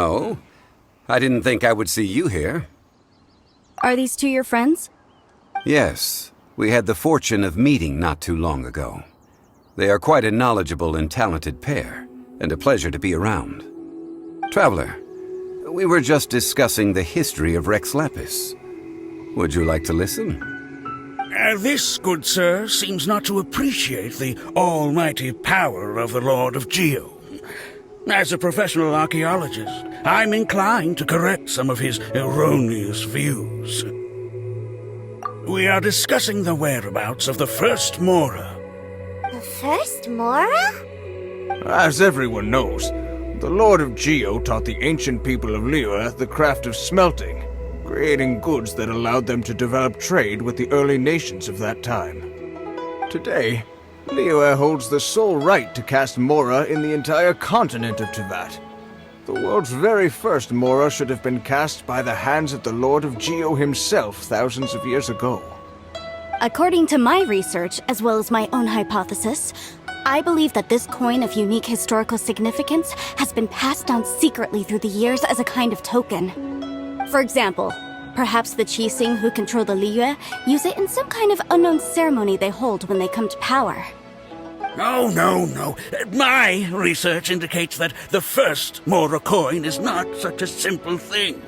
Oh? I didn't think I would see you here. Are these two your friends? Yes, we had the fortune of meeting not too long ago. They are quite a knowledgeable and talented pair, and a pleasure to be around. Traveler, we were just discussing the history of Rex Lapis. Would you like to listen? This, good sir, seems not to appreciate the almighty power of the Lord of Geo. As a professional archaeologist, I'm inclined to correct some of his erroneous views. We are discussing the whereabouts of the first Mora. The first Mora? As everyone knows, the Lord of Geo taught the ancient people of Liyue the craft of smelting, creating goods that allowed them to develop trade with the early nations of that time. Today, Liyue holds the sole right to cast Mora in the entire continent of Teyvat. The world's very first Mora should have been cast by the hands of the Lord of Geo himself thousands of years ago. According to my research, as well as my own hypothesis, I believe that this coin of unique historical significance has been passed down secretly through the years as a kind of token. For example, perhaps the Qixing who control the Liyue use it in some kind of unknown ceremony they hold when they come to power. Oh, no. My research indicates that the first Mora coin is not such a simple thing.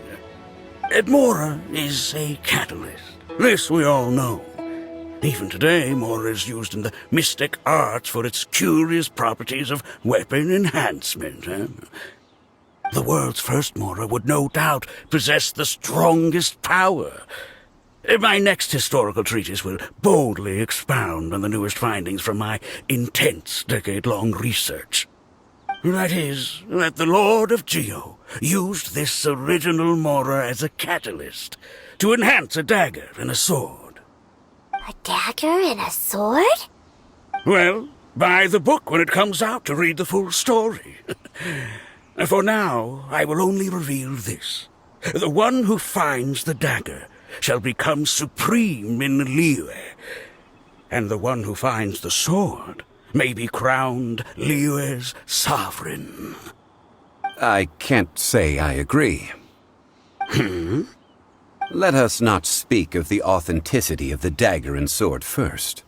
Mora is a catalyst. This we all know. Even today, Mora is used in the mystic arts for its curious properties of weapon enhancement. The world's first Mora would no doubt possess the strongest power. My next historical treatise will boldly expound on the newest findings from my intense decade-long research. That is, that the Lord of Geo used this original Mora as a catalyst to enhance a dagger and a sword. A dagger and a sword? Well, buy the book when it comes out to read the full story. For now, I will only reveal this. The one who finds the dagger shall become supreme in Liyue, and the one who finds the sword may be crowned Liyue's sovereign. I can't say I agree. Let us not speak of the authenticity of the dagger and sword first.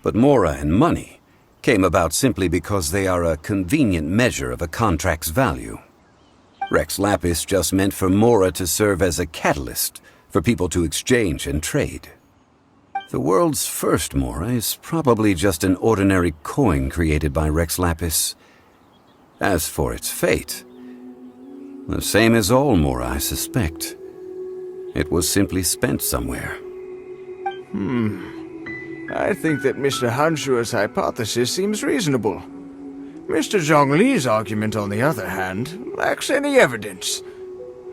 But Mora and money came about simply because they are a convenient measure of a contract's value. Rex Lapis just meant for Mora to serve as a catalyst for people to exchange and trade. The world's first Mora is probably just an ordinary coin created by Rex Lapis. As for its fate, the same as all Mora, I suspect. It was simply spent somewhere. I think that Mr. Hanshua's hypothesis seems reasonable. Mr. Zhongli's argument, on the other hand, lacks any evidence.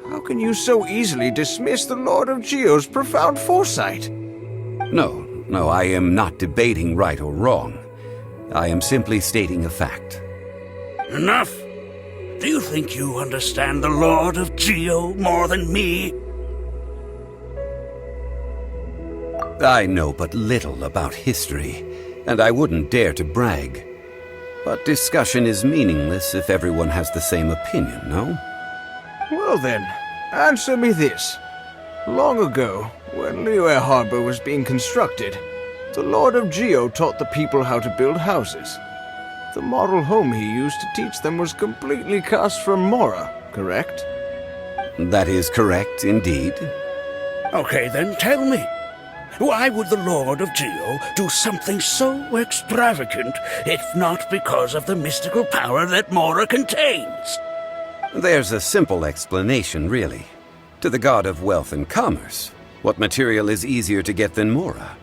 How can you so easily dismiss the Lord of Geo's profound foresight? No, I am not debating right or wrong. I am simply stating a fact. Enough! Do you think you understand the Lord of Geo more than me? I know but little about history, and I wouldn't dare to brag. But discussion is meaningless if everyone has the same opinion, no? Well then, answer me this. Long ago, when Liyue Harbor was being constructed, the Lord of Geo taught the people how to build houses. The model home he used to teach them was completely cast from Mora, correct? That is correct, indeed. Okay, then tell me. Why would the Lord of Geo do something so extravagant, if not because of the mystical power that Mora contains? There's a simple explanation, really. To the god of wealth and commerce, what material is easier to get than Mora?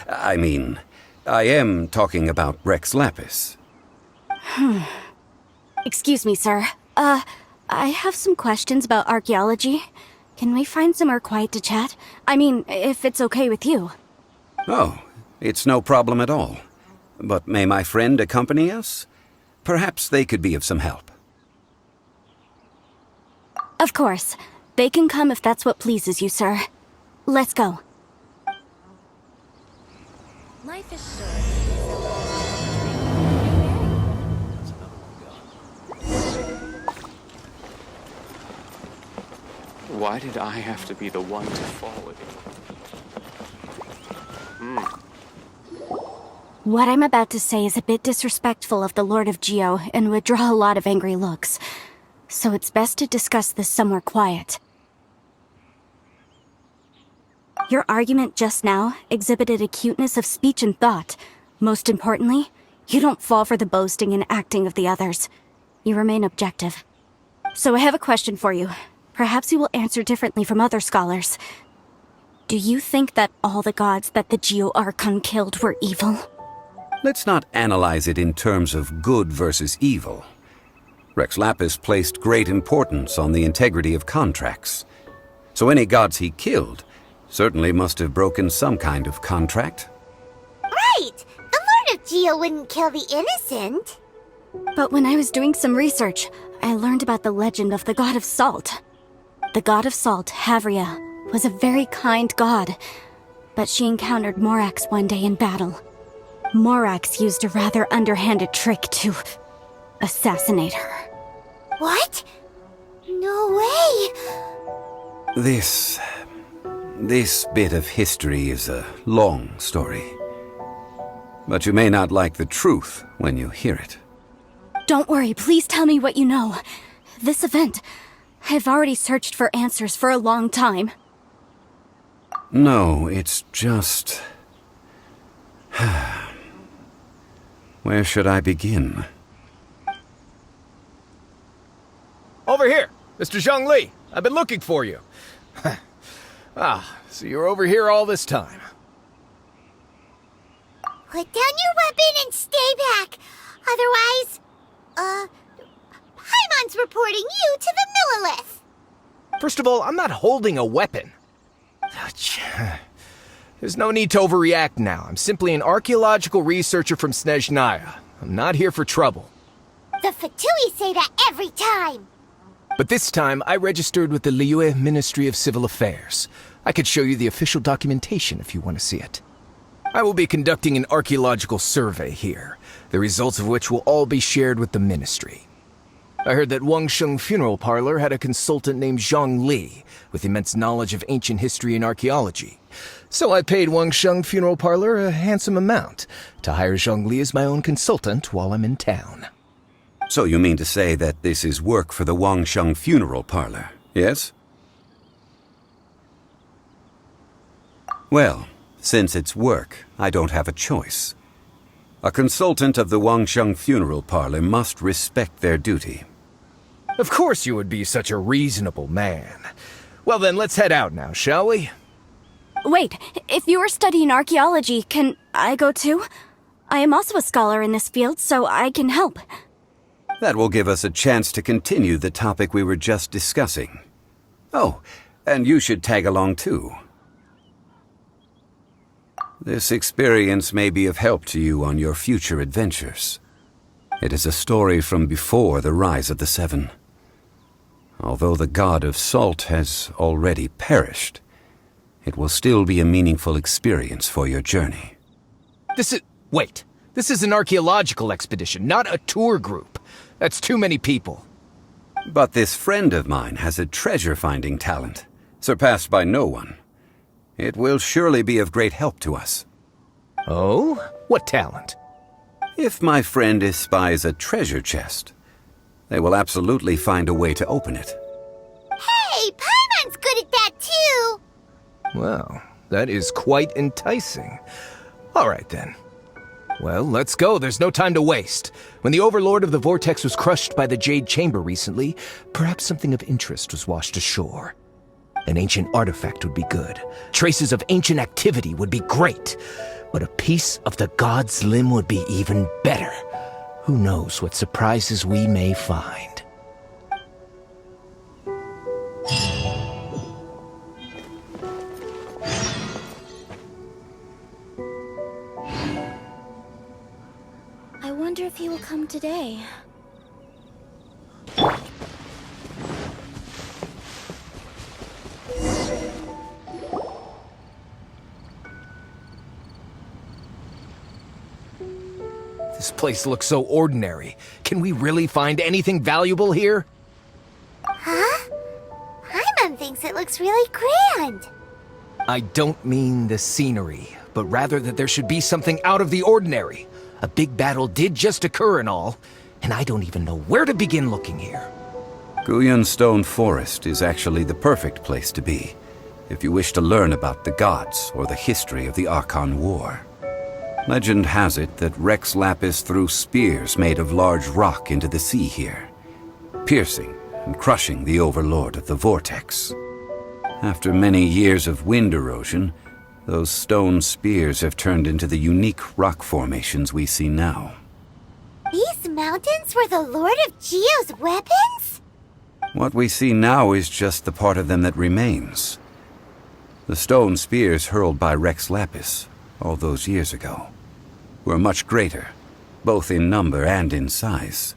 I mean, I am talking about Rex Lapis. Excuse me, sir. I have some questions about archaeology. Can we find somewhere quiet to chat? I mean, if it's okay with you. Oh, it's no problem at all. But may my friend accompany us? Perhaps they could be of some help. Of course. They can come if that's what pleases you, sir. Let's go. Life is short, so Why did I have to be the one to fall again? What I'm about to say is a bit disrespectful of the Lord of Geo and would draw a lot of angry looks. So it's best to discuss this somewhere quiet. Your argument just now exhibited acuteness of speech and thought. Most importantly, you don't fall for the boasting and acting of the others. You remain objective. So I have a question for you. Perhaps you will answer differently from other scholars. Do you think that all the gods that the Geo Archon killed were evil? Let's not analyze it in terms of good versus evil. Rex Lapis placed great importance on the integrity of contracts. So any gods he killed certainly must have broken some kind of contract. Right! The Lord of Geo wouldn't kill the innocent. But when I was doing some research, I learned about the legend of the god of salt. The god of salt, Havria, was a very kind god, but she encountered Morax one day in battle. Morax used a rather underhanded trick to assassinate her. What? No way! This bit of history is a long story. But you may not like the truth when you hear it. Don't worry, please tell me what you know. This event, I've already searched for answers for a long time. No, it's just... Where should I begin? Over here, Mr. Zhongli. I've been looking for you. So you're over here all this time. Put down your weapon and stay back. Otherwise, Paimon's reporting you to the Millilith. First of all, I'm not holding a weapon. There's no need to overreact now. I'm simply an archaeological researcher from Snezhnaya. I'm not here for trouble. The Fatui say that every time. But this time, I registered with the Liyue Ministry of Civil Affairs. I could show you the official documentation if you want to see it. I will be conducting an archaeological survey here, the results of which will all be shared with the ministry. I heard that Wangsheng Funeral Parlor had a consultant named Zhongli with immense knowledge of ancient history and archaeology. So I paid Wangsheng Funeral Parlor a handsome amount to hire Zhongli as my own consultant while I'm in town. So you mean to say that this is work for the Wangsheng Funeral Parlor, yes? Well, since it's work, I don't have a choice. A consultant of the Wangsheng Funeral Parlor must respect their duty. Of course you would be such a reasonable man. Well then, let's head out now, shall we? Wait, if you are studying archaeology, can I go too? I am also a scholar in this field, so I can help. That will give us a chance to continue the topic we were just discussing. Oh, and you should tag along too. This experience may be of help to you on your future adventures. It is a story from before the rise of the Seven. Although the god of salt has already perished, it will still be a meaningful experience for your journey. Wait. This is an archaeological expedition, not a tour group. That's too many people. But this friend of mine has a treasure-finding talent, surpassed by no one. It will surely be of great help to us. Oh? What talent? If my friend espies a treasure chest, they will absolutely find a way to open it. Hey, Paimon's good at that too. Well, that is quite enticing. All right then. Well, let's go. There's no time to waste. When the Overlord of the Vortex was crushed by the Jade Chamber recently, perhaps something of interest was washed ashore. An ancient artifact would be good. Traces of ancient activity would be great. But a piece of the god's limb would be even better. Who knows what surprises we may find. I wonder if he will come today. This place looks so ordinary. Can we really find anything valuable here? Huh? Paimon thinks it looks really grand. I don't mean the scenery, but rather that there should be something out of the ordinary. A big battle did just occur and all, and I don't even know where to begin looking here. Guyun Stone Forest is actually the perfect place to be, if you wish to learn about the gods or the history of the Archon War. Legend has it that Rex Lapis threw spears made of large rock into the sea here, piercing and crushing the overlord of the vortex. After many years of wind erosion, those stone spears have turned into the unique rock formations we see now. These mountains were the Lord of Geo's weapons? What we see now is just the part of them that remains. The stone spears hurled by Rex Lapis all those years ago were much greater, both in number and in size.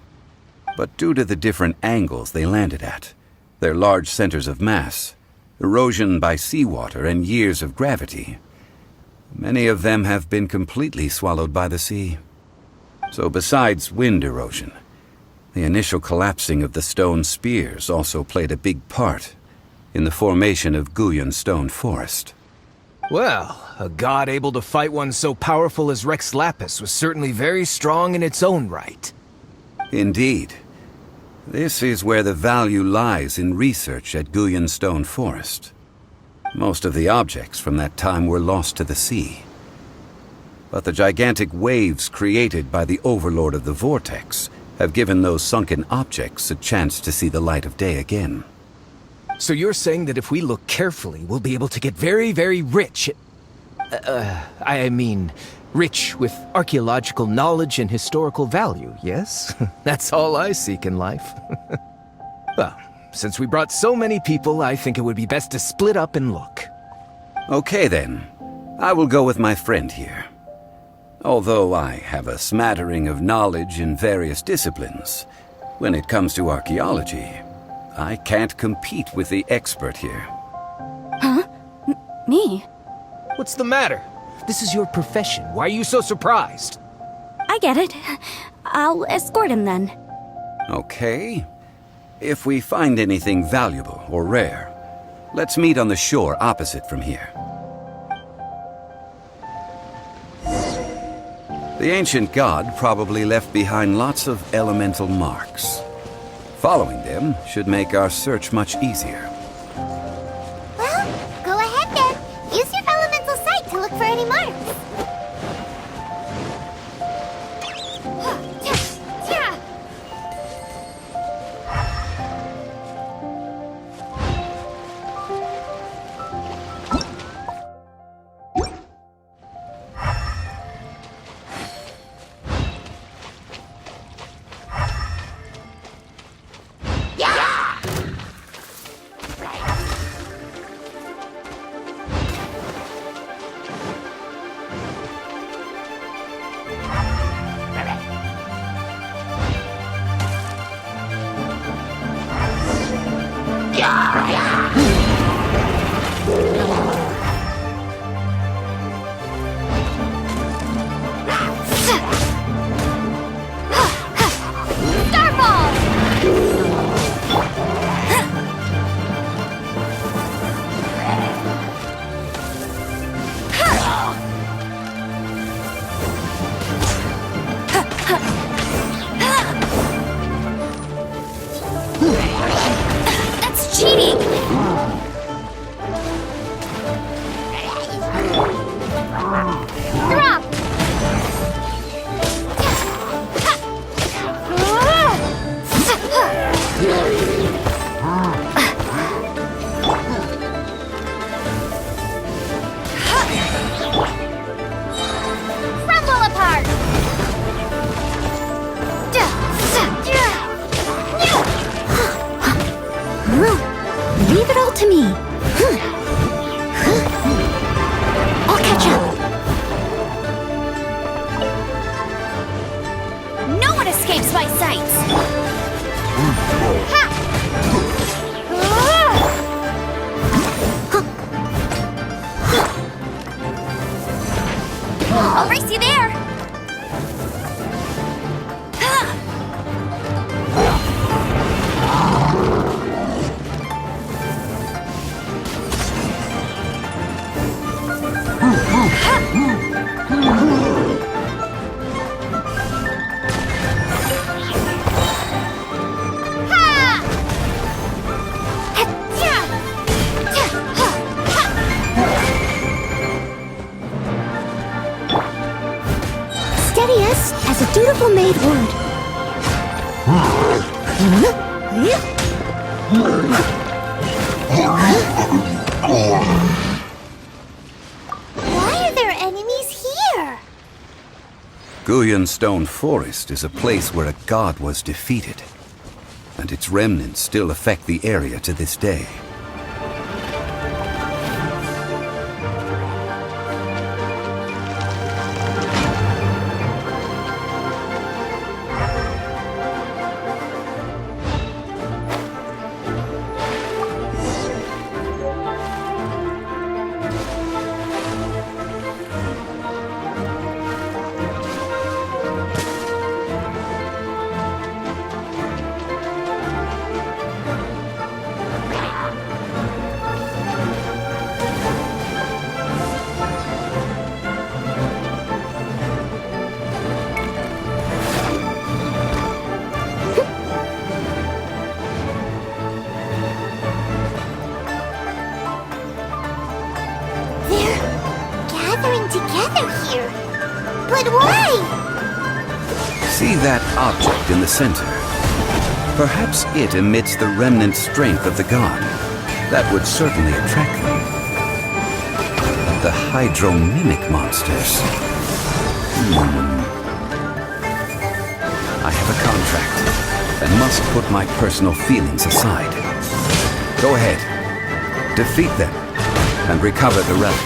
But due to the different angles they landed at, their large centers of mass, erosion by seawater, and years of gravity, many of them have been completely swallowed by the sea. So besides wind erosion, the initial collapsing of the stone spears also played a big part in the formation of Guyun Stone Forest. Well, a god able to fight one so powerful as Rex Lapis was certainly very strong in its own right. Indeed. This is where the value lies in research at Guyun Stone Forest. Most of the objects from that time were lost to the sea. But the gigantic waves created by the overlord of the vortex have given those sunken objects a chance to see the light of day again. So you're saying that if we look carefully, we'll be able to get very, very rich rich with archaeological knowledge and historical value, yes? That's all I seek in life. Well, since we brought so many people, I think it would be best to split up and look. Okay then. I will go with my friend here. Although I have a smattering of knowledge in various disciplines, when it comes to archaeology, I can't compete with the expert here. Huh? Me? What's the matter? This is your profession. Why are you so surprised? I get it. I'll escort him then. Okay. If we find anything valuable or rare, let's meet on the shore opposite from here. The ancient god probably left behind lots of elemental marks. Following them should make our search much easier. Well, go ahead then. Use your elemental sight to look for any marks. That's cheating! Drop! Crumble apart! Leave it all to me. I'll catch up. No one escapes my sights. Ha! I'll race you there. Beautiful made wood. Why are there enemies here? Guyan Stone Forest is a place where a god was defeated, and its remnants still affect the area to this day. Together here. But why? See that object in the center? Perhaps it emits the remnant strength of the god. That would certainly attract them. The hydro-mimic monsters. I have a contract and must put my personal feelings aside. Go ahead. Defeat them and recover the relic.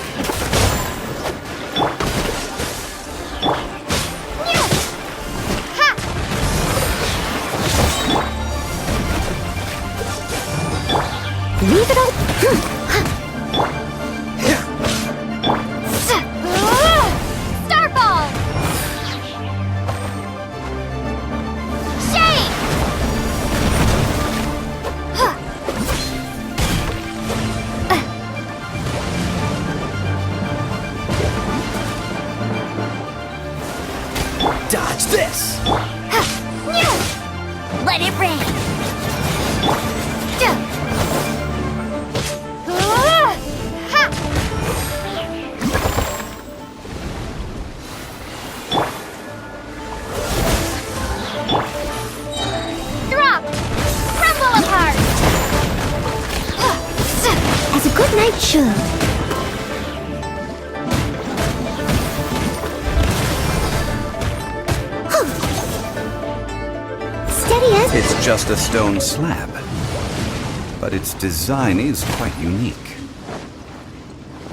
Leave it all. Starfall! Shade! Dodge this! Let it rain! As a good knight should. Steady as... It's just a stone slab, but its design is quite unique.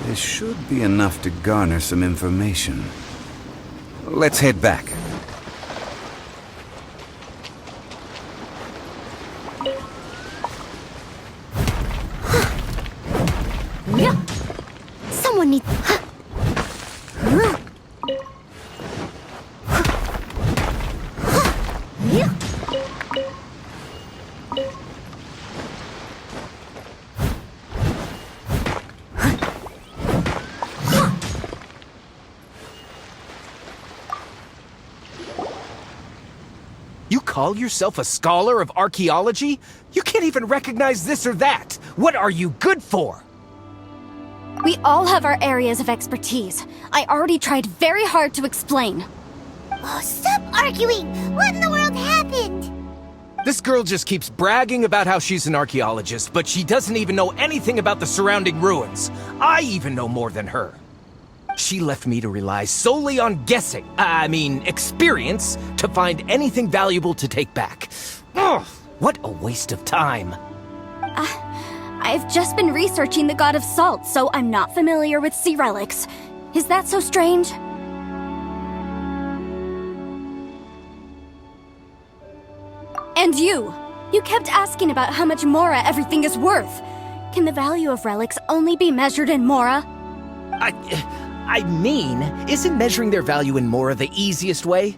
This should be enough to garner some information. Let's head back. Someone needs... You call yourself a scholar of archaeology? You can't even recognize this or that! What are you good for? We all have our areas of expertise. I already tried very hard to explain. Oh, stop arguing! What in the world happened? This girl just keeps bragging about how she's an archaeologist, but she doesn't even know anything about the surrounding ruins. I even know more than her. She left me to rely solely on guessing, experience, to find anything valuable to take back. Ugh, what a waste of time. I've just been researching the god of salt, so I'm not familiar with sea relics. Is that so strange? And you kept asking about how much Mora everything is worth. Can the value of relics only be measured in Mora? Isn't measuring their value in Mora the easiest way?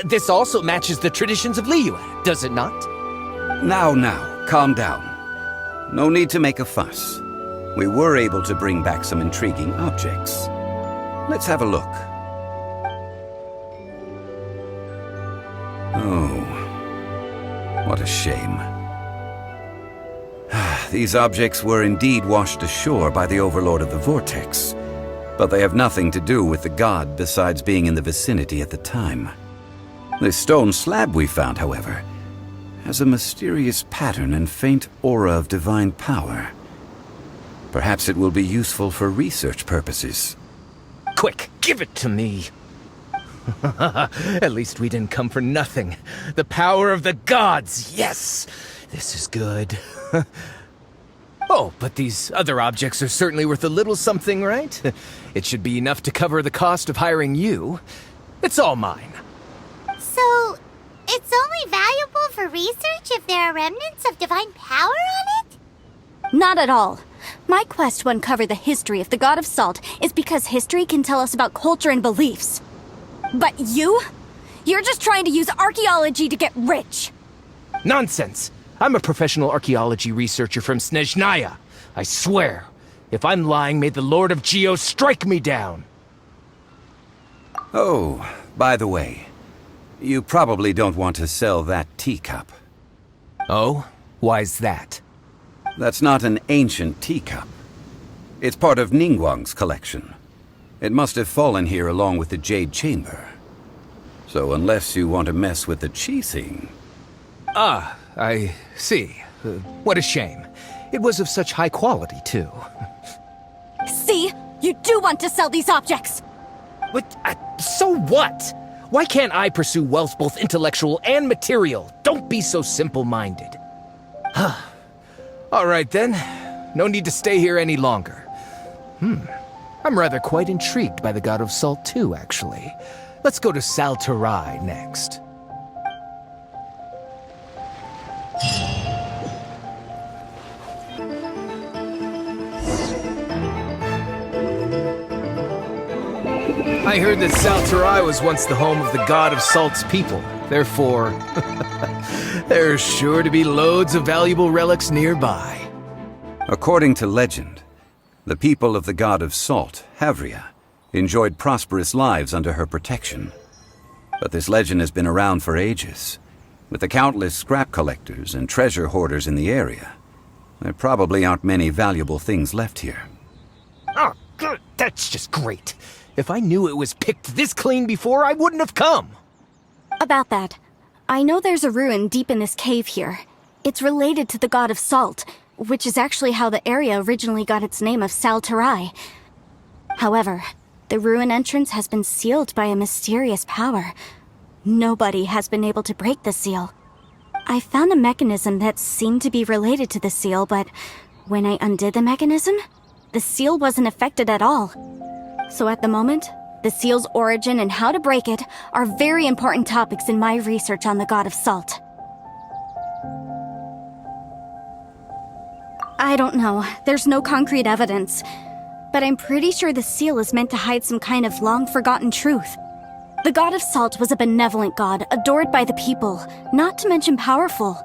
This also matches the traditions of Liyue, does it not? Now, calm down. No need to make a fuss. We were able to bring back some intriguing objects. Let's have a look. Oh, what a shame. These objects were indeed washed ashore by the Overlord of the Vortex, but they have nothing to do with the god besides being in the vicinity at the time. The stone slab we found, however, has a mysterious pattern and faint aura of divine power. Perhaps it will be useful for research purposes. Quick, give it to me. At least we didn't come for nothing. The power of the gods, yes! This is good. Oh, but these other objects are certainly worth a little something, right? It should be enough to cover the cost of hiring you. It's all mine. So, it's only valuable for research if there are remnants of divine power on it? Not at all. My quest to uncover the history of the God of Salt is because history can tell us about culture and beliefs. But you're just trying to use archaeology to get rich. Nonsense! I'm a professional archaeology researcher from Snezhnaya. I swear, if I'm lying, may the Lord of Geo strike me down. Oh, by the way, you probably don't want to sell that teacup. Oh? Why's that? That's not an ancient teacup. It's part of Ningguang's collection. It must have fallen here along with the Jade Chamber. So unless you want to mess with the Qixing... Ah, I see. What a shame. It was of such high quality, too. See? You do want to sell these objects! But, so what? Why can't I pursue wealth both intellectual and material? Don't be so simple-minded. All right, then. No need to stay here any longer. I'm rather quite intrigued by the God of Salt, too, actually. Let's go to Saltarai next. I heard that Saltarai was once the home of the God of Salt's people. Therefore, there's sure to be loads of valuable relics nearby. According to legend, the people of the God of Salt, Havria, enjoyed prosperous lives under her protection. But this legend has been around for ages. With the countless scrap collectors and treasure hoarders in the area, there probably aren't many valuable things left here. Oh, good. That's just great. If I knew it was picked this clean before, I wouldn't have come. About that, I know there's a ruin deep in this cave here. It's related to the God of Salt, which is actually how the area originally got its name of Saltarai. However, the ruin entrance has been sealed by a mysterious power. Nobody has been able to break the seal. I found a mechanism that seemed to be related to the seal, but when I undid the mechanism, the seal wasn't affected at all. So at the moment, the seal's origin and how to break it are very important topics in my research on the God of Salt. I don't know. There's no concrete evidence. But I'm pretty sure the seal is meant to hide some kind of long-forgotten truth. The God of Salt was a benevolent god, adored by the people, not to mention powerful.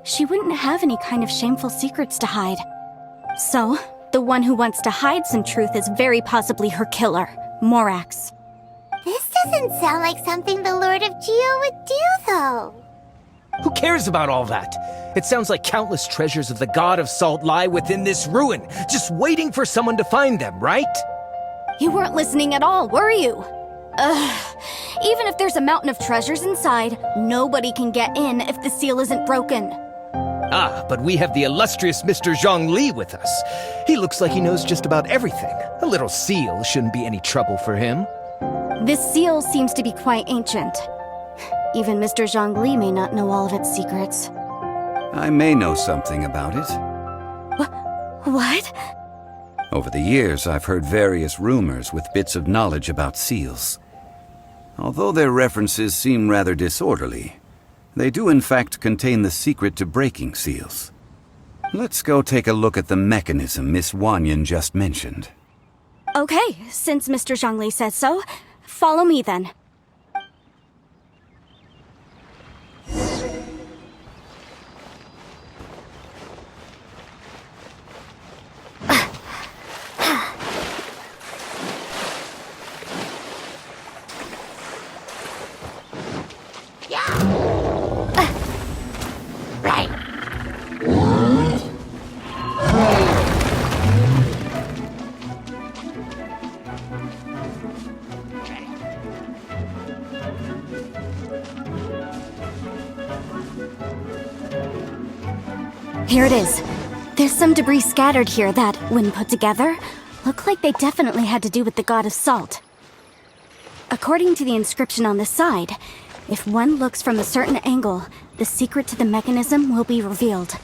She wouldn't have any kind of shameful secrets to hide. So, the one who wants to hide some truth is very possibly her killer, Morax. This doesn't sound like something the Lord of Geo would do, though. Who cares about all that? It sounds like countless treasures of the God of Salt lie within this ruin, just waiting for someone to find them, right? You weren't listening at all, were you? Even if there's a mountain of treasures inside, nobody can get in if the seal isn't broken. Ah, but we have the illustrious Mr. Zhongli with us. He looks like he knows just about everything. A little seal shouldn't be any trouble for him. This seal seems to be quite ancient. Even Mr. Zhongli may not know all of its secrets. I may know something about it. What? Over the years, I've heard various rumors with bits of knowledge about seals. Although their references seem rather disorderly, they do in fact contain the secret to breaking seals. Let's go take a look at the mechanism Miss Wanyan just mentioned. Okay, since Mr. Zhongli says so, follow me then. Here it is. There's some debris scattered here that, when put together, look like they definitely had to do with the god of salt. According to the inscription on the side, if one looks from a certain angle, the secret to the mechanism will be revealed.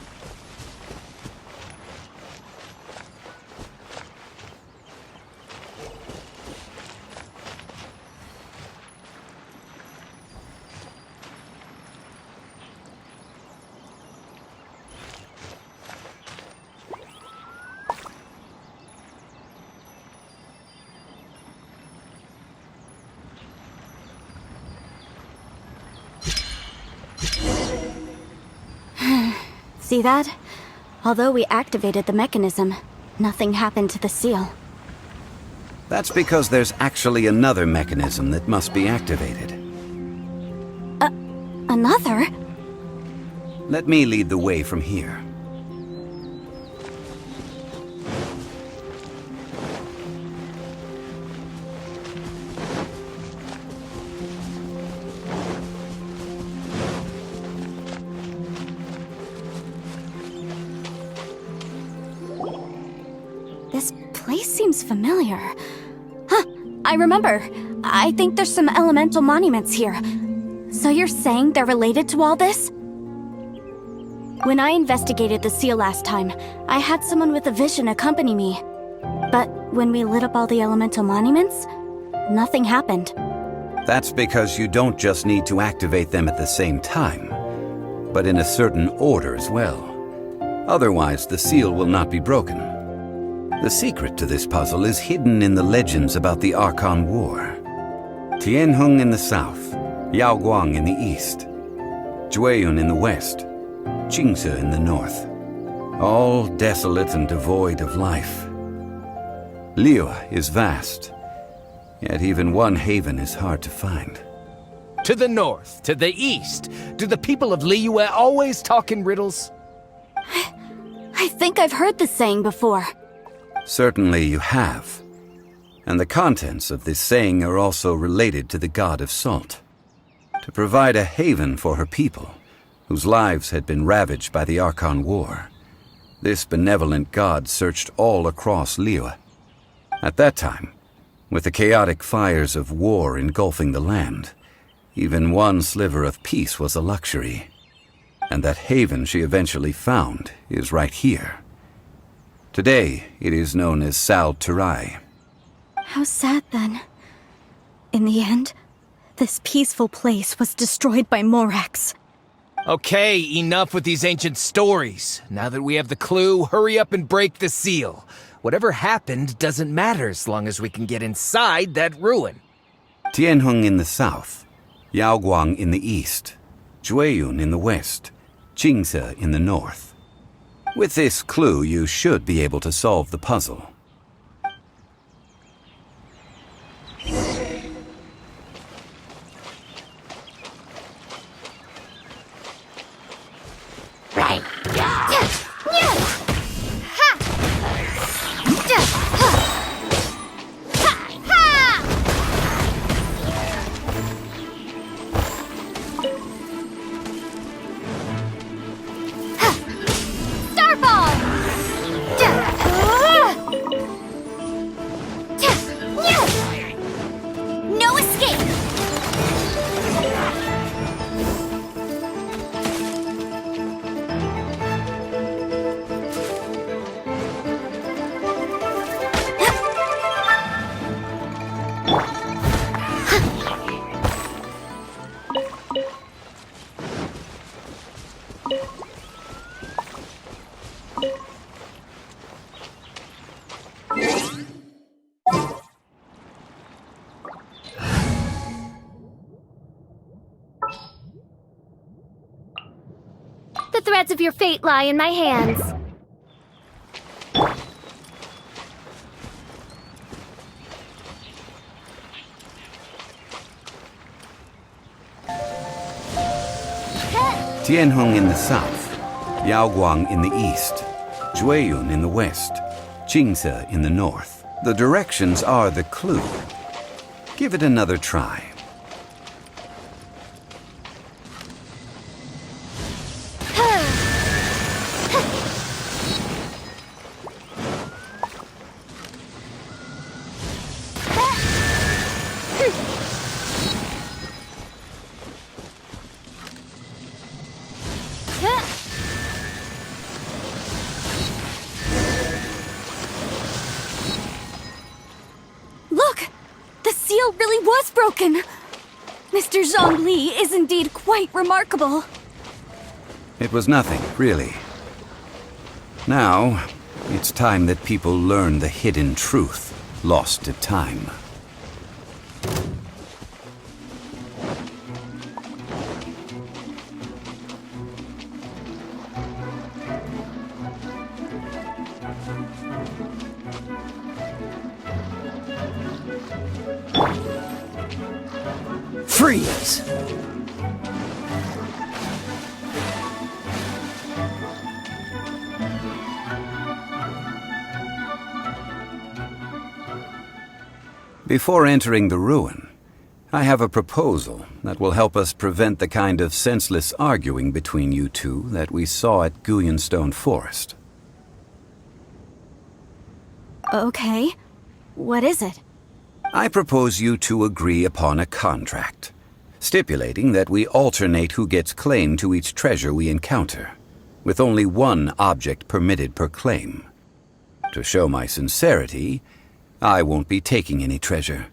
See that? Although we activated the mechanism, nothing happened to the seal. That's because there's actually another mechanism that must be activated. Another? Let me lead the way from here. This place seems familiar. Huh, I remember. I think there's some elemental monuments here. So you're saying they're related to all this? When I investigated the seal last time, I had someone with a vision accompany me. But when we lit up all the elemental monuments, nothing happened. That's because you don't just need to activate them at the same time, but in a certain order as well. Otherwise, the seal will not be broken. The secret to this puzzle is hidden in the legends about the Archon War. Tianheng in the south, Yaoguang in the east, Jueyun in the west, Qingce in the north. All desolate and devoid of life. Liyue is vast, yet even one haven is hard to find. To the north, to the east. Do the people of Liyue always talk in riddles? I think I've heard this saying before. Certainly you have. And the contents of this saying are also related to the god of salt. To provide a haven for her people, whose lives had been ravaged by the Archon War, this benevolent god searched all across Liyue. At that time, with the chaotic fires of war engulfing the land, even one sliver of peace was a luxury. And that haven she eventually found is right here. Today, it is known as Sal Turai. How sad then. In the end, this peaceful place was destroyed by Morax. Okay, enough with these ancient stories. Now that we have the clue, hurry up and break the seal. Whatever happened doesn't matter as long as we can get inside that ruin. Tianheng in the south, Yaoguang in the east, Jueyun in the west, Qingce in the north. With this clue, you should be able to solve the puzzle. No escape! The threads of your fate lie in my hands. Tianheng in the south, Yaoguang in the east, Jueyun in the west, Qingce in the north. The directions are the clue. Give it another try. seal really was broken. Mr. Zhongli is indeed quite remarkable. It was nothing, really. Now, it's time that people learn the hidden truth lost to time. Freeze! Before entering the ruin, I have a proposal that will help us prevent the kind of senseless arguing between you two that we saw at Guyonstone Forest. Okay. What is it? I propose you two agree upon a contract, stipulating that we alternate who gets claim to each treasure we encounter, with only one object permitted per claim. To show my sincerity, I won't be taking any treasure.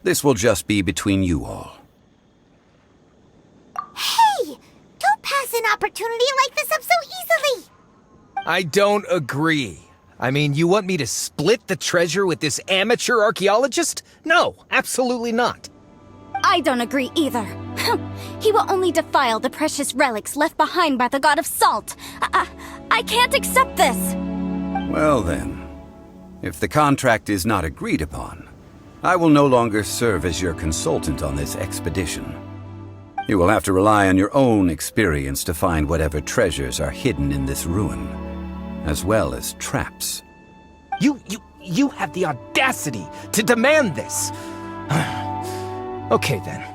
This will just be between you all. Hey! Don't pass an opportunity like this up so easily! I don't agree. I mean, you want me to split the treasure with this amateur archaeologist? No, absolutely not. I don't agree either. He will only defile the precious relics left behind by the god of salt. I can't accept this. Well then, if the contract is not agreed upon, I will no longer serve as your consultant on this expedition. You will have to rely on your own experience to find whatever treasures are hidden in this ruin, as well as traps. You have the audacity to demand this! Okay then.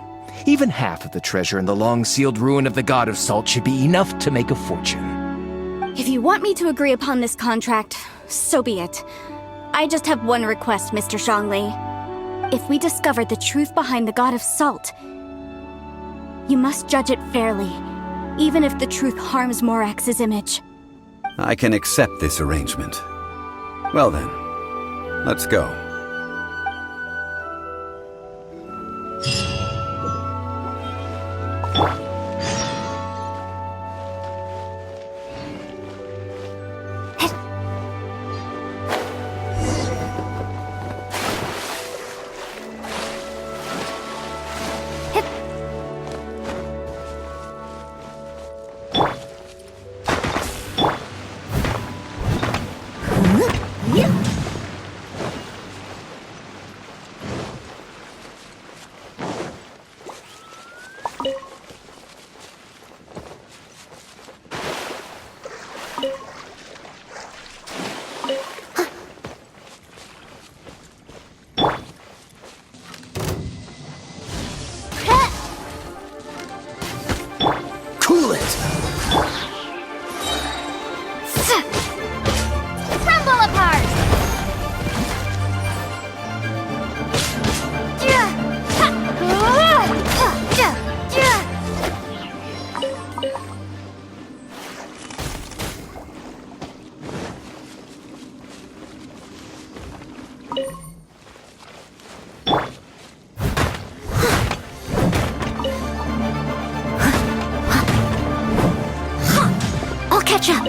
Even half of the treasure in the long-sealed ruin of the God of Salt should be enough to make a fortune. If you want me to agree upon this contract, so be it. I just have one request, Mr. Zhongli. If we discover the truth behind the God of Salt, you must judge it fairly, even if the truth harms Morax's image. I can accept this arrangement. Well then, let's go. Cool it! Crumble apart! I'll catch up.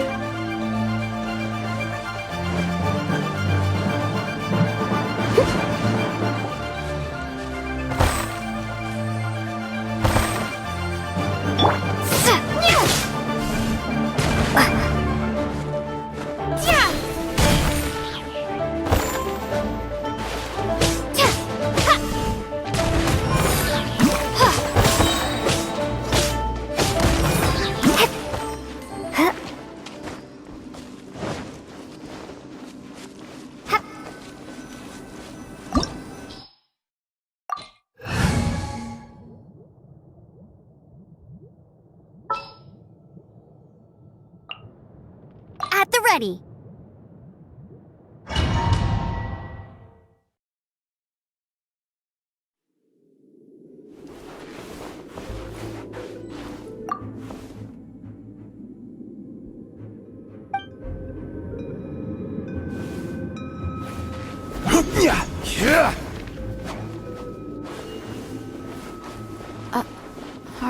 At the ready.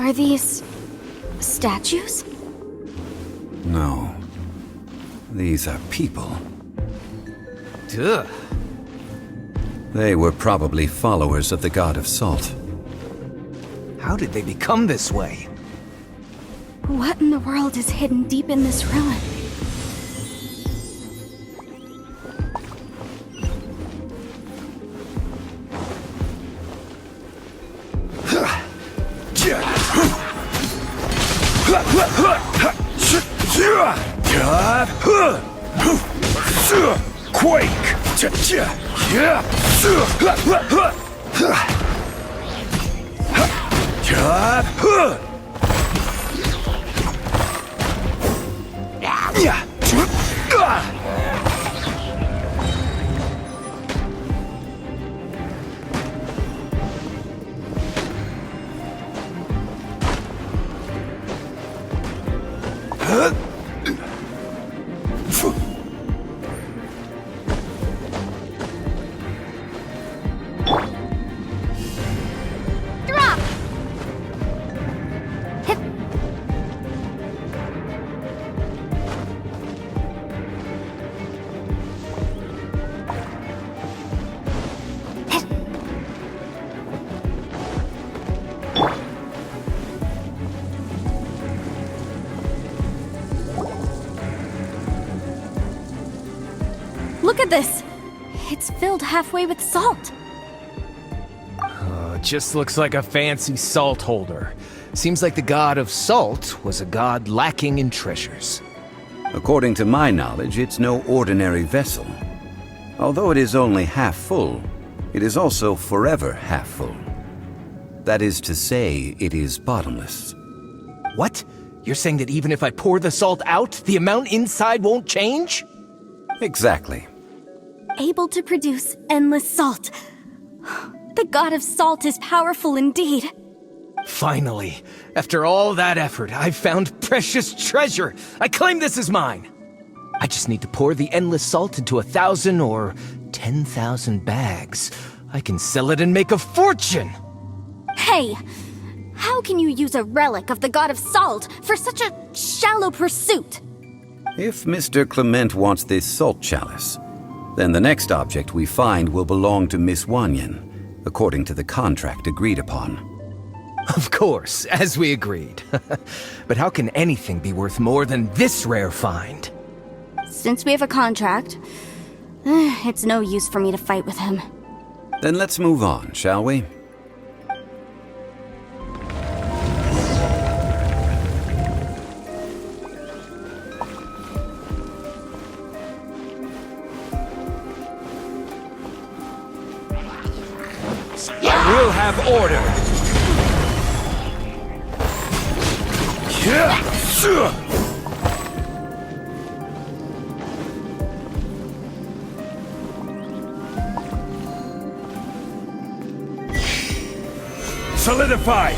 Are these statues? No. These are people. Duh. They were probably followers of the god of salt. How did they become this way? What in the world is hidden deep in this ruin? Drop! Look at this! It's filled halfway with salt. Just looks like a fancy salt holder. Seems like the god of salt was a god lacking in treasures. According to my knowledge, it's no ordinary vessel. Although it is only half full, it is also forever half full. That is to say, it is bottomless. What? You're saying that even if I pour the salt out, the amount inside won't change? Exactly. Able to produce endless salt. The god of salt is powerful indeed. Finally, after all that effort, I've found precious treasure. I claim this as mine. I just need to pour the endless salt into 1,000 or 10,000 bags. I can sell it and make a fortune. Hey! How can you use a relic of the god of salt for such a shallow pursuit? If Mr. Clement wants this salt chalice, then the next object we find will belong to Miss Wanyan, according to the contract agreed upon. Of course, as we agreed. But how can anything be worth more than this rare find? Since we have a contract, it's no use for me to fight with him. Then let's move on, shall we? We'll have order. Solidify!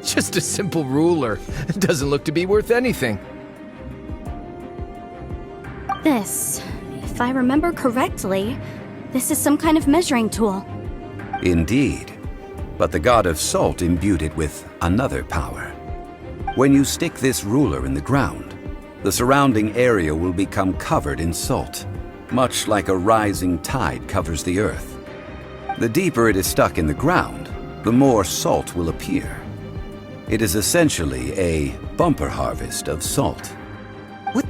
Just a simple ruler. It doesn't look to be worth anything. This, if I remember correctly, this is some kind of measuring tool. Indeed. But the god of salt imbued it with another power. When you stick this ruler in the ground, the surrounding area will become covered in salt, much like a rising tide covers the earth. The deeper it is stuck in the ground, the more salt will appear. It is essentially a bumper harvest of salt. What?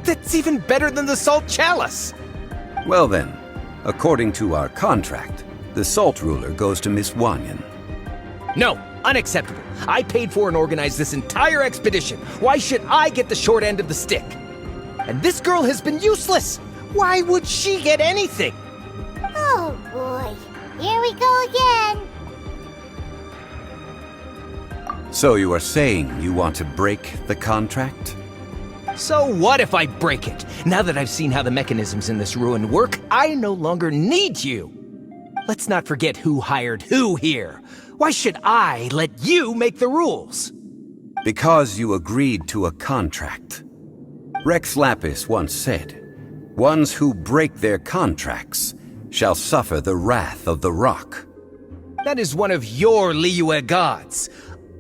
That's even better than the salt chalice! Well then, according to our contract, the salt ruler goes to Miss Wanyan. No, unacceptable. I paid for and organized this entire expedition. Why should I get the short end of the stick? And this girl has been useless. Why would she get anything? Oh boy, here we go again. So you are saying you want to break the contract? So what if I break it? Now that I've seen how the mechanisms in this ruin work, I no longer need you. let's not forget who hired who here. Why should I let you make the rules? Because you agreed to a contract. Rex Lapis once said, "Ones who break their contracts shall suffer the wrath of the rock." That is one of your Liyue gods.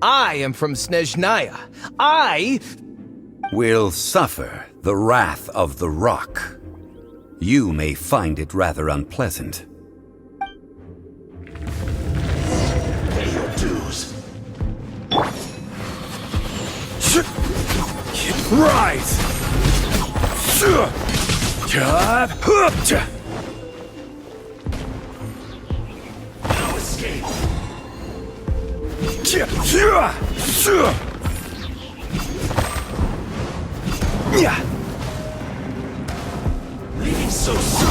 I am from Snezhnaya. I will suffer the wrath of the rock. You may find it rather unpleasant. Pay your dues. Rise! No escape. Leaving so soon.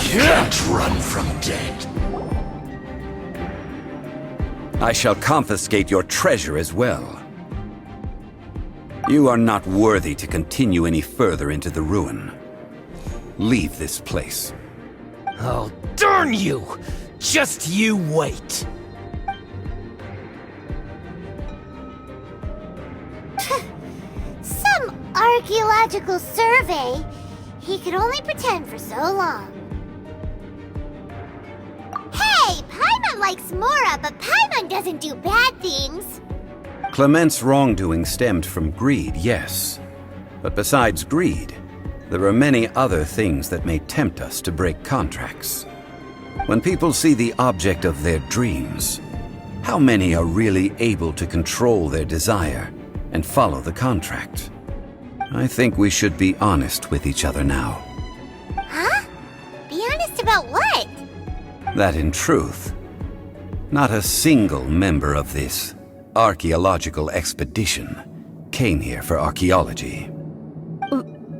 Can't run from dead. I shall confiscate your treasure as well. You are not worthy to continue any further into the ruin. Leave this place. Oh, darn you! Just you wait. Some archaeological survey? He could only pretend for so long. Hey, Paimon likes Mora, but Paimon doesn't do bad things. Clement's wrongdoing stemmed from greed, yes. But besides greed, there are many other things that may tempt us to break contracts. When people see the object of their dreams, how many are really able to control their desire and follow the contract? I think we should be honest with each other now. Huh? Be honest about what? That in truth, not a single member of this archaeological expedition came here for archaeology.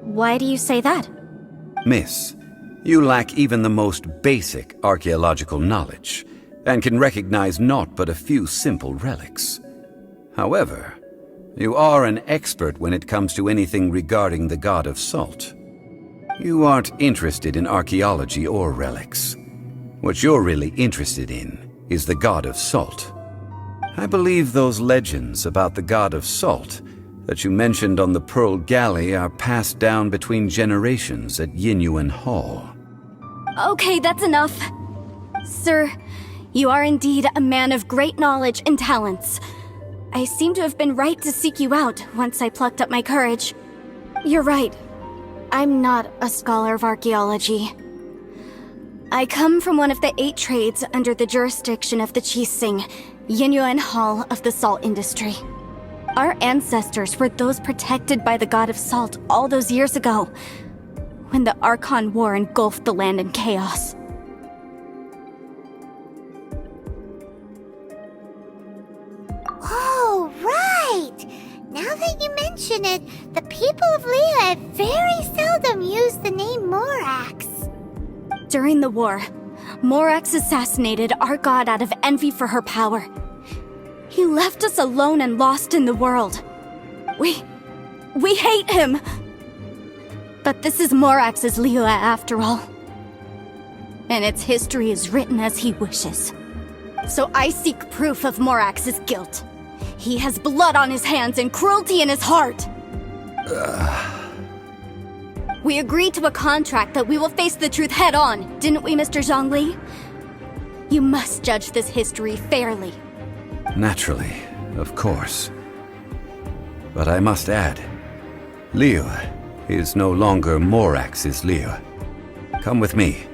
Why do you say that? Miss, you lack even the most basic archaeological knowledge, and can recognize naught but a few simple relics. However, you are an expert when it comes to anything regarding the god of salt. You aren't interested in archaeology or relics. What you're really interested in is the god of salt. I believe those legends about the god of salt that you mentioned on the Pearl Galley are passed down between generations at Yinyuan Hall. Okay, that's enough. Sir, you are indeed a man of great knowledge and talents. I seem to have been right to seek you out once I plucked up my courage. You're right. I'm not a scholar of archaeology. I come from one of the 8 trades under the jurisdiction of the Qixing, Yinyuan Hall of the salt industry. Our ancestors were those protected by the god of salt all those years ago, when the Archon War engulfed the land in chaos. Oh, right! Now that you mention it, the people of Liyue very seldom use the name Morax. During the war, Morax assassinated our god out of envy for her power. He left us alone and lost in the world. We hate him! But this is Morax's Liyue after all. And its history is written as he wishes. So I seek proof of Morax's guilt. He has blood on his hands and cruelty in his heart. We agreed to a contract that we will face the truth head on, didn't we, Mr. Zhongli? You must judge this history fairly. Naturally, of course. But I must add, Liyue is no longer Morax's Liyue. Come with me.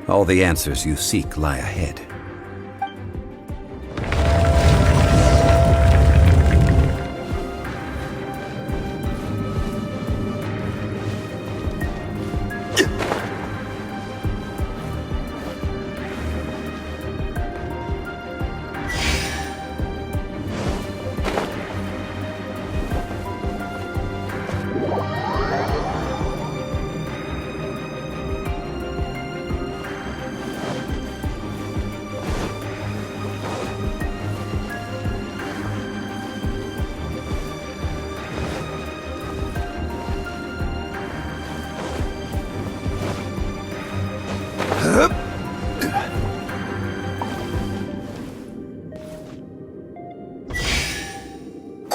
All the answers you seek lie ahead.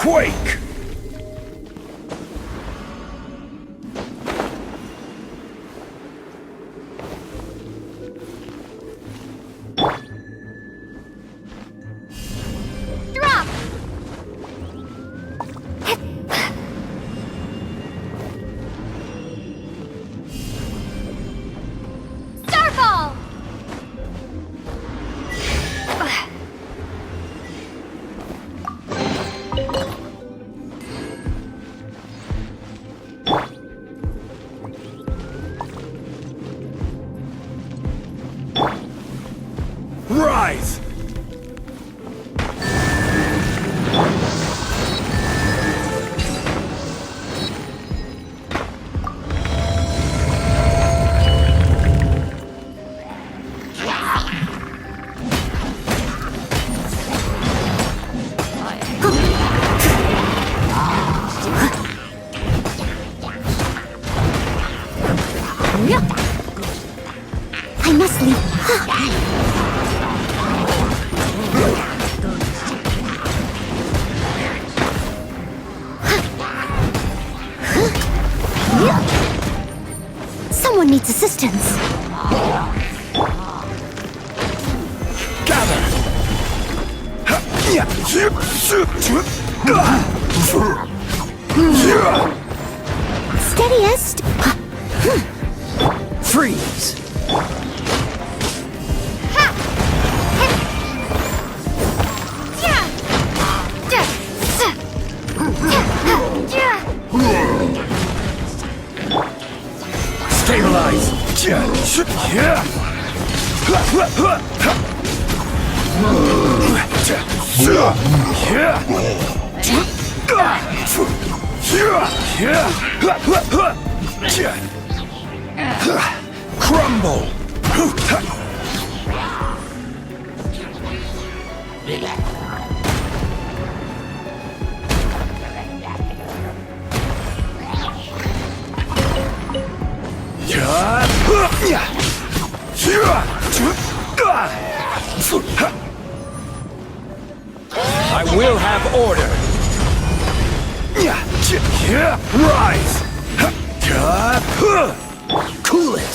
quake! Drop! Starfall! Rise! I must leave. Someone needs assistance. Steadiest. Freeze! Stabilize! Crumble! I will have order. Rise! Cool it!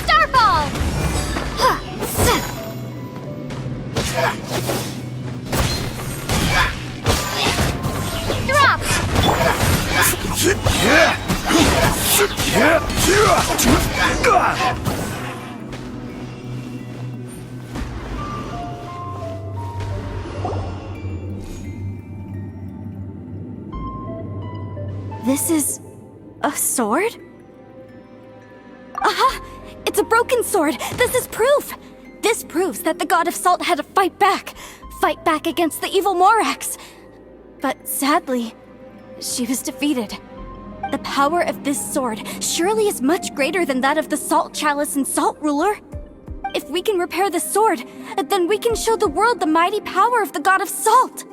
Starfall! Drop! This is a sword? Aha! It's a broken sword! This is proof! This proves that the god of salt had to fight back against the evil Morax. But sadly, she was defeated. The power of this sword surely is much greater than that of the Salt Chalice and Salt Ruler. If we can repair the sword, then we can show the world the mighty power of the god of salt.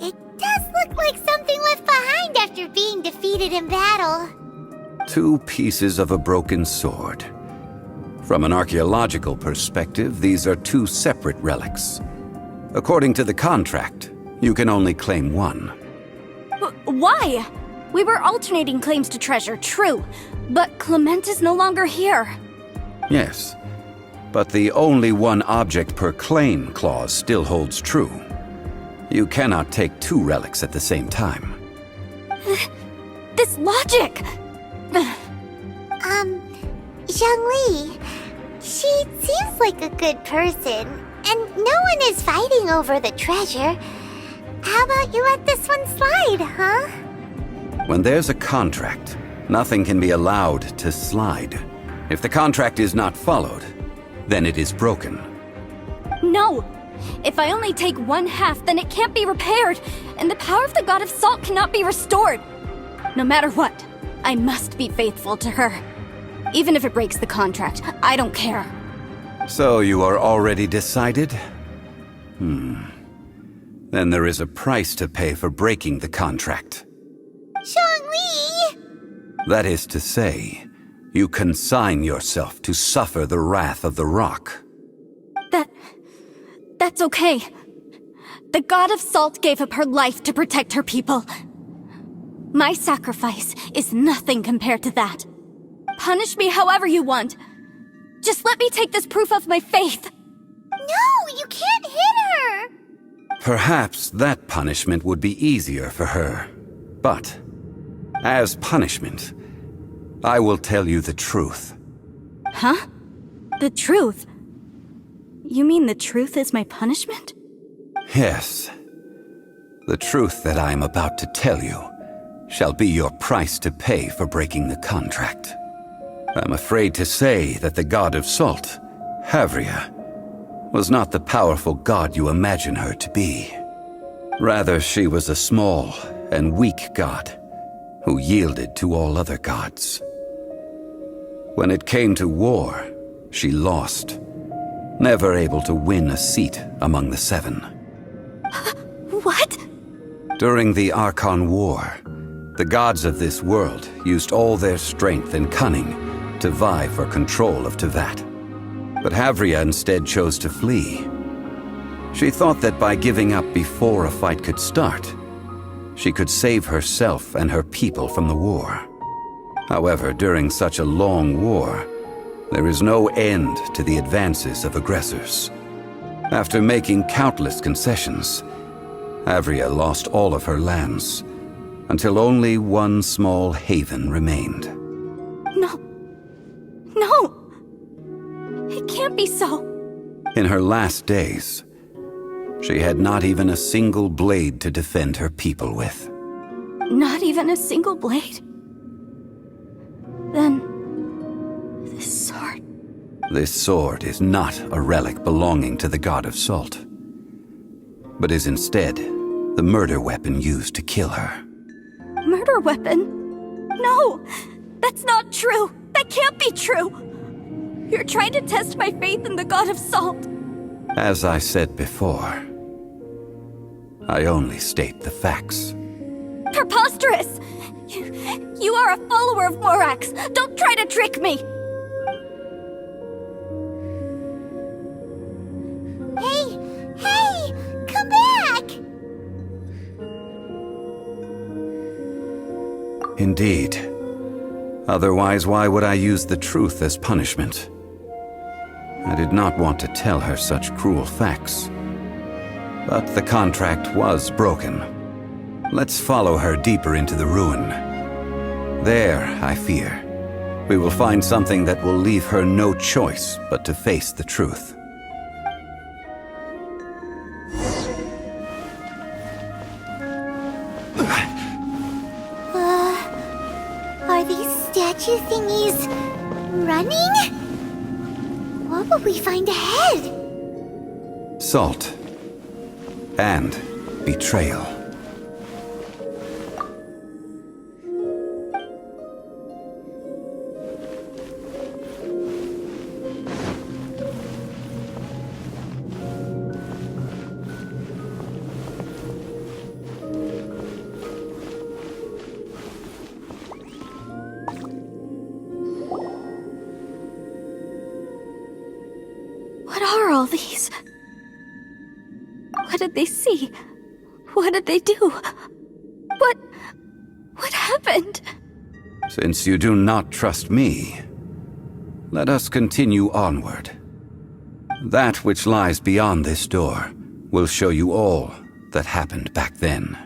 It does look like something left behind after being defeated in battle. 2 pieces of a broken sword. From an archaeological perspective, these are 2 separate relics. According to the contract, you can only claim one. Why? We were alternating claims to treasure, true, but Clement is no longer here. Yes, but the only one object per claim clause still holds true. You cannot take 2 relics at the same time. This logic! Zhongli, she seems like a good person, and no one is fighting over the treasure. How about you let this one slide, huh? When there's a contract, nothing can be allowed to slide. If the contract is not followed, then it is broken. No! If I only take 1/2, then it can't be repaired, and the power of the god of salt cannot be restored. No matter what, I must be faithful to her. Even if it breaks the contract, I don't care. So you are already decided? Then there is a price to pay for breaking the contract. Zhongli! That is to say, you consign yourself to suffer the wrath of the rock. That's okay. The god of salt gave up her life to protect her people. My sacrifice is nothing compared to that. Punish me however you want. Just let me take this proof of my faith. No, you can't hit her! Perhaps that punishment would be easier for her. But, as punishment, I will tell you the truth. Huh? The truth? You mean the truth is my punishment? Yes. The truth that I am about to tell you shall be your price to pay for breaking the contract. I'm afraid to say that the god of salt, Havria, was not the powerful god you imagine her to be. Rather, she was a small and weak god who yielded to all other gods. When it came to war, she lost, never able to win a seat among the seven. What? During the Archon War, the gods of this world used all their strength and cunning to vie for control of Tevat. But Havria instead chose to flee. She thought that by giving up before a fight could start, she could save herself and her people from the war. However, during such a long war, there is no end to the advances of aggressors. After making countless concessions, Havria lost all of her lands, until only one small haven remained. No. No! It can't be so. In her last days, she had not even a single blade to defend her people with. Not even a single blade? Then, this sword... This sword is not a relic belonging to the god of salt, but is instead the murder weapon used to kill her. Murder weapon? No! That's not true! That can't be true! You're trying to test my faith in the god of salt. As I said before, I only state the facts. Preposterous! You are a follower of Morax! Don't try to trick me! Hey! Come back! Indeed. Otherwise, why would I use the truth as punishment? I did not want to tell her such cruel facts. But the contract was broken. Let's follow her deeper into the ruin. There, I fear, we will find something that will leave her no choice but to face the truth. Are these statue thingies running? What will we find ahead? Salt. And betrayal. What are all these? What did they see? What did they do? What happened? Since you do not trust me, let us continue onward. That which lies beyond this door will show you all that happened back then.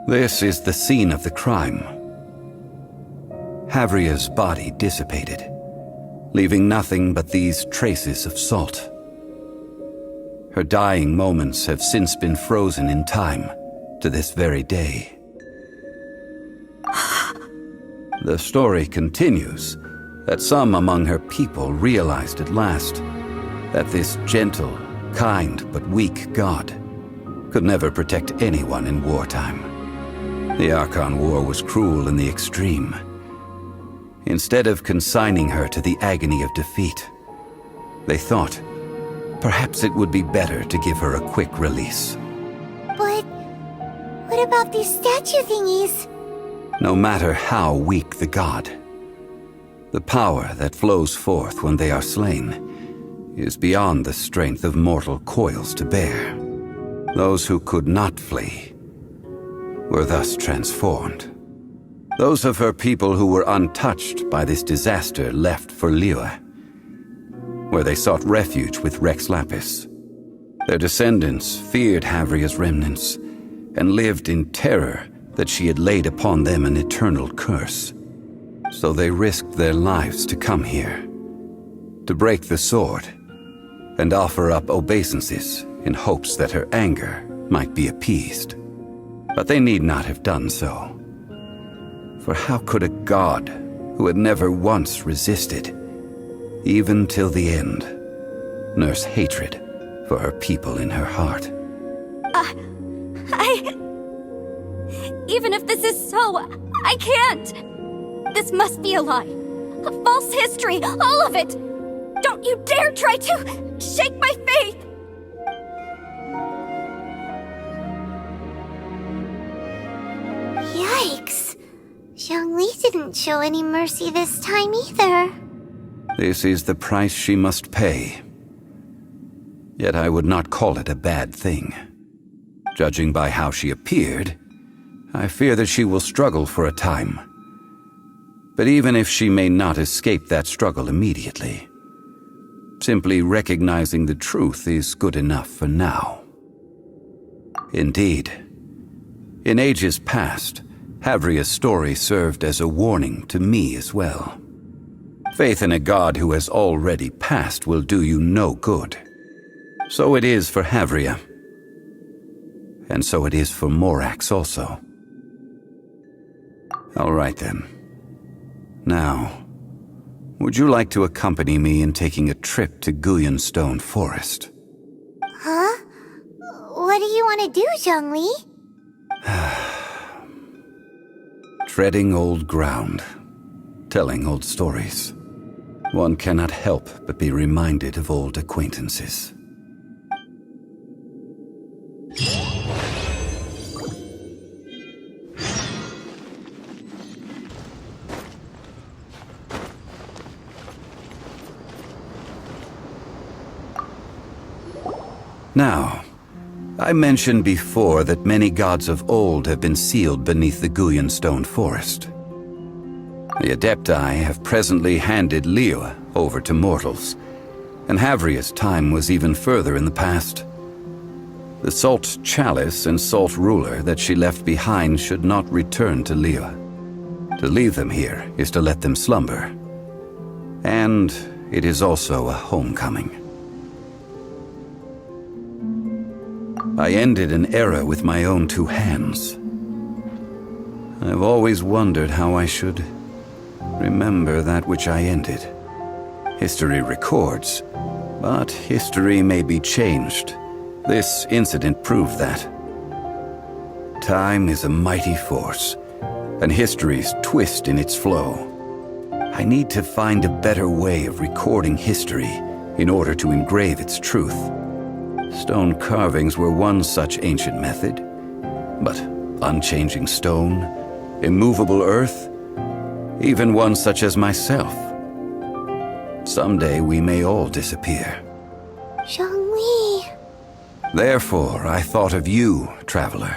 This is the scene of the crime. Havria's body dissipated, leaving nothing but these traces of salt. Her dying moments have since been frozen in time to this very day. The story continues that some among her people realized at last that this gentle, kind, but weak god could never protect anyone in wartime. The Archon War was cruel in the extreme. Instead of consigning her to the agony of defeat, they thought perhaps it would be better to give her a quick release. But what about these statue thingies? No matter how weak the god, the power that flows forth when they are slain is beyond the strength of mortal coils to bear. Those who could not flee were thus transformed. Those of her people who were untouched by this disaster left for Liyue, where they sought refuge with Rex Lapis. Their descendants feared Havria's remnants and lived in terror that she had laid upon them an eternal curse. So they risked their lives to come here, to break the sword and offer up obeisances in hopes that her anger might be appeased. But they need not have done so. For how could a god who had never once resisted, even till the end, nurse hatred for her people in her heart? Even if this is so, I can't! This must be a lie. A false history, all of it! Don't you dare try to shake my faith! Yikes. Zhongli didn't show any mercy this time either. This is the price she must pay. Yet I would not call it a bad thing. Judging by how she appeared, I fear that she will struggle for a time. But even if she may not escape that struggle immediately, simply recognizing the truth is good enough for now. Indeed, in ages past, Havria's story served as a warning to me as well. Faith in a god who has already passed will do you no good. So it is for Havria. And so it is for Morax also. All right then. Now, would you like to accompany me in taking a trip to Guyonstone Forest? Huh? What do you want to do, Zhongli? Treading old ground, telling old stories. One cannot help but be reminded of old acquaintances. Now, I mentioned before that many gods of old have been sealed beneath the Guyonstone Forest. The Adepti have presently handed Liyue over to mortals, and Havria's time was even further in the past. The Salt Chalice and Salt Ruler that she left behind should not return to Liyue. To leave them here is to let them slumber. And it is also a homecoming. I ended an era with my own two hands. I've always wondered how I should remember that which I ended. History records, but history may be changed. This incident proved that. Time is a mighty force, and history's twist in its flow. I need to find a better way of recording history in order to engrave its truth. Stone carvings were one such ancient method, but unchanging stone, immovable earth, even one such as myself. Someday we may all disappear. Zhongli. Therefore, I thought of you, traveler.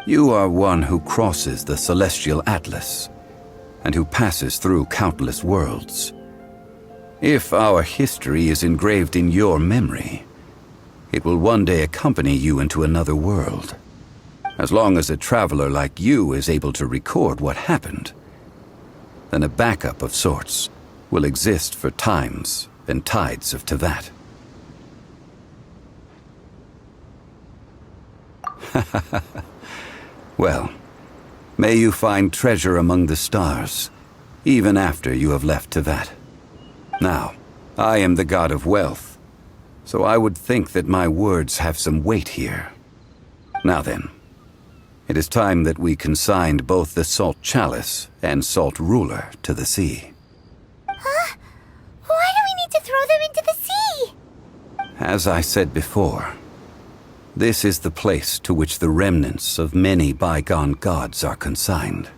You are one who crosses the celestial atlas, and who passes through countless worlds. If our history is engraved in your memory, it will one day accompany you into another world. As long as a traveler like you is able to record what happened, then a backup of sorts will exist for times and tides of Teyvat. Well, may you find treasure among the stars, even after you have left Teyvat. Now, I am the god of wealth, so I would think that my words have some weight here. Now then, It is time that we consigned both the Salt Chalice and Salt Ruler to the sea. Huh? Why do we need to throw them into the sea? As I said before, this is the place to which the remnants of many bygone gods are consigned.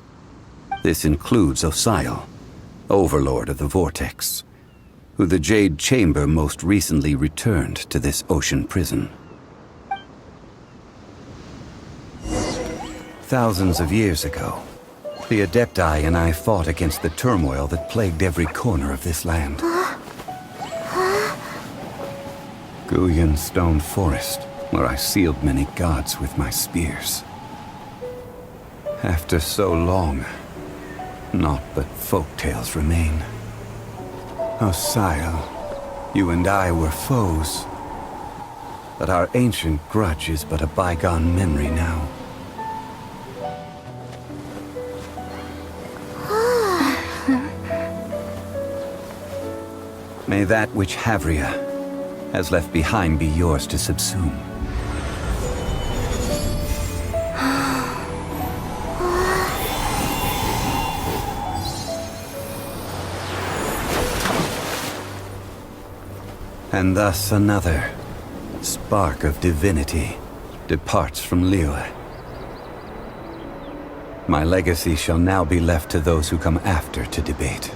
This includes Osial, Overlord of the Vortex, who the Jade Chamber most recently returned to this ocean prison. Thousands of years ago, the Adepti and I fought against the turmoil that plagued every corner of this land. Guyan Stone Forest, where I sealed many gods with my spears. After so long, naught but folk tales remain. Osial, you and I were foes, but our ancient grudge is but a bygone memory now. May that which Havria has left behind be yours to subsume. And thus another spark of divinity departs from Liyue. My legacy shall now be left to those who come after to debate.